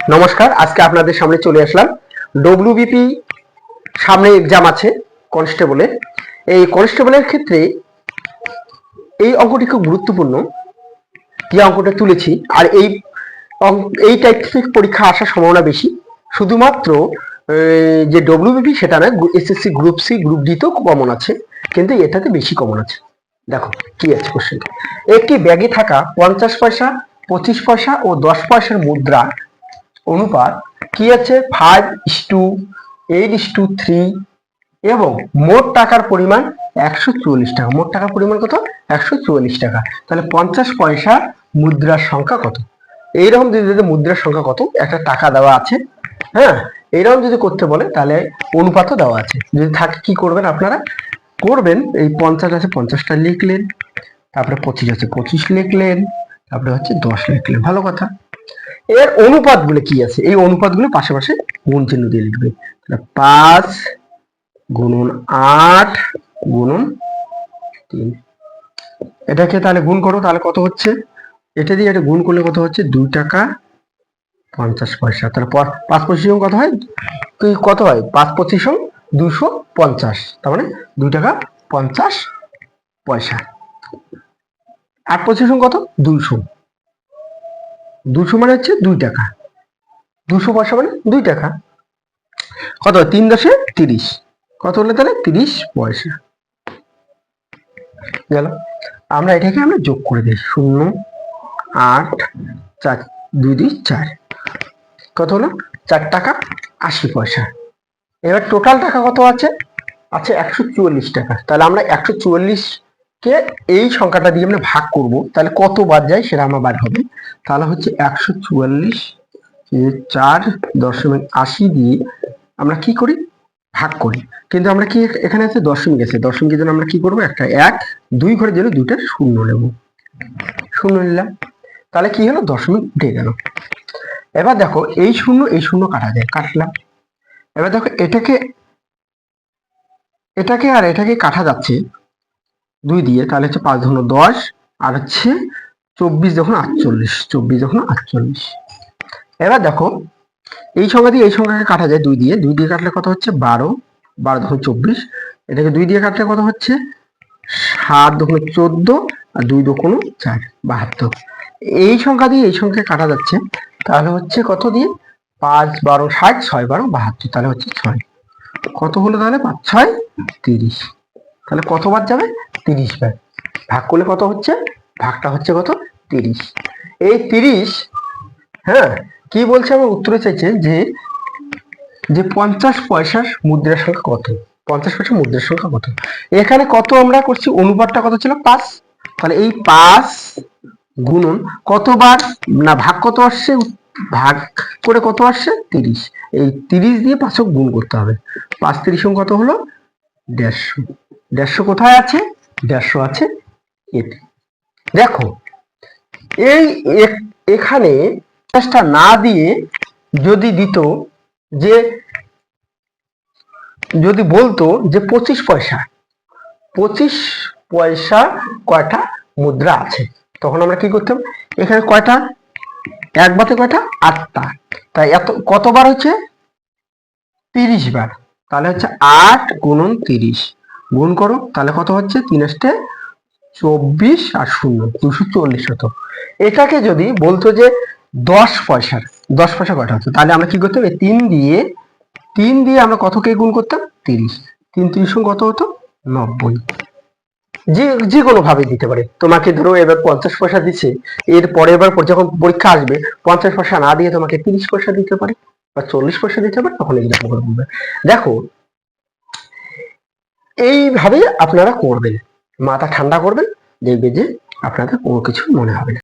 নমস্কার, আজকে আপনাদের সামনে চলে আসলাম। ডব্লিউবিপি সামনে এক্সাম আছে কনস্টেবলের। এই কনস্টেবলের ক্ষেত্রে এই অঙ্কটি খুব গুরুত্বপূর্ণ, যে অঙ্কটা তুলেছি। আর এই টাইপ থেকে পরীক্ষা আসার সম্ভাবনা বেশি। শুধুমাত্র যে ডব্লিউবিপি সেটা না, SSC group C group D তো কমন আছে, কিন্তু এটাতে বেশি কমন আছে। দেখো কি আছে কোশ্চেন। একটি ব্যাগে থাকা 50 পয়সা, 25 পয়সা ও 10 পয়সার মুদ্রা অনুপাত কি আছে 5:8:3 এবং মোট টাকার পরিমাণ 144 টাকা। মোট টাকার পরিমাণ কত? 144 টাকা। তাহলে 50 পয়সা মুদ্রার সংখ্যা কত? এইরকম যদি মুদ্রার সংখ্যা কত, একটা টাকা দেওয়া আছে, হ্যাঁ, এইরকম যদি করতে বলে তাহলে অনুপাতও দেওয়া আছে। যদি থাকে কি করবেন আপনারা? করবেন এই 50 আছে 50টা লিখলেন, তারপরে 25 আছে 25 লিখলেন, তারপরে হচ্ছে 10 লিখলেন। ভালো কথা। এর অনুপাতগুলো কি আছে, এই অনুপাতগুলো পাশে পাশে গুণ চিহ্ন দিয়ে লিখবে। 5 গুণন 8 গুণন 3। এটাকে তাহলে গুণ করো, তাহলে কত হচ্ছে? এটা দিয়ে এটা গুণ করলে কত হচ্ছে? 2 টাকা 50 পয়সা। তাহলে 5 25 কত হয়? কত হয়? 5 25 250, তার মানে 2 টাকা 50 পয়সা। 8 25 কত? 200। 200 মানে হচ্ছে 2 টাকা। 200 পয়সা মানে 2 টাকা। কত? 3 10 30। কত হলো তাহলে? 30 পয়সা। গেল। আমরা এটাকে যোগ করে দিই। 0 8 4 2 2 4। কত হলো? 4 টাকা 80 পয়সা। এবার টোটাল টাকা কত আছে? আছে 144 টাকা। তাহলে আমরা 144 কে এই সংখ্যাটা দিয়ে আমরা ভাগ করব, তাহলে কত বাদ যায় সেটা আমার বার হবে। তাহলে হচ্ছে 144 4.80 দিয়ে আমরা কি করি? ভাগ করি। কিন্তু আমরা কি এখানে আছে দশমিক আছে, দশমিকের জন্য আমরা কি করব? একটা 1 2 ঘরের জন্য দুইটা শূন্য নেব। শূন্য নিলাম, তাহলে কি হলো? দশমিক উঠে গেল। এবার দেখো এই শূন্য কাটা যায়, কাটলাম। এবার দেখো এটাকে আর এটাকে কাটা যাচ্ছে 2 দিয়ে, তাহলে হচ্ছে 5 ধরুন 10 আর হচ্ছে 24 যখন 48, 24 যখন 48। এবার দেখো এই সংখ্যা দিয়ে এই সংখ্যাকে কাটা যায় 2 দিয়ে, 2 দিয়ে কাটলে কত হচ্ছে? 12, 12 যখন 24। এটাকে 2 দিয়ে কাটলে কত হচ্ছে? 7 যখন 14 আর 2 যখন 4, 72। এই সংখ্যা দিয়ে এই সংখ্যা কাটা যাচ্ছে, তাহলে হচ্ছে কত দিয়ে? 5 12 60, 6 12 72, তাহলে হচ্ছে 6। কত হলো তাহলে? 5 6 30। তাহলে কত বার যাবে? 30 বার। ভাগ করলে কত হচ্ছে? ভাগটা হচ্ছে কত? 30। এই 30, হ্যাঁ, কি বলছে আমার উত্তরে চাইছে যে 50 পয়সার মুদ্রার সংখ্যা কত? 50 পয়সা মুদ্রার সংখ্যা কত? এখানে কত আমরা করছি? অনুপাতটা কত ছিল? 5। তাহলে এই 5 গুণন কতবার না ভাগ কত আসছে? ভাগ করে কত আসছে? 30। এই 30 দিয়ে 5 গুণ করতে হবে। 5 30 কত হলো? 150। 150 কোথায় আছে? 150 আছে এতে। দেখো এই এখানে চেষ্টা না দিয়ে যদি দিত, যে যদি বলতো যে 25 পয়সা, 25 পয়সা কয়টা মুদ্রা আছে, তখন আমরা কি করতাম? এখানে কয়টা? এক বাতে কয়টা? 8টা। তাই এত কতবার হচ্ছে? 30 বার। তাহলে হচ্ছে 8 গুণন 30 গুণ করো, তাহলে কত হচ্ছে? 3 8 24 আর 0 240 হতো। এটাকে যদি বলতো যে 10 পয়সার, 10 পয়সা কয়টা হতো, তাহলে আমরা কি করতাম? এই 3 দিয়ে আমরা কতকে গুণ করতাম? 30। 3 30 কত হতো? 90। যে কোনো ভাবে দিতে পারে। তোমাকে ধরো এবার 50 পয়সা দিচ্ছে, এর পরে এবার যখন পরীক্ষা আসবে 50 পয়সা না দিয়ে তোমাকে 30 পয়সা দিতে পারে বা 40 পয়সা দিতে পারে, তখন এইরকম করে বলবে। দেখো এইভাবে আপনারা করবেন, মাথা ঠান্ডা করবেন, দেখবে যে আপনাদের কোনো কিছু মনে হবে না।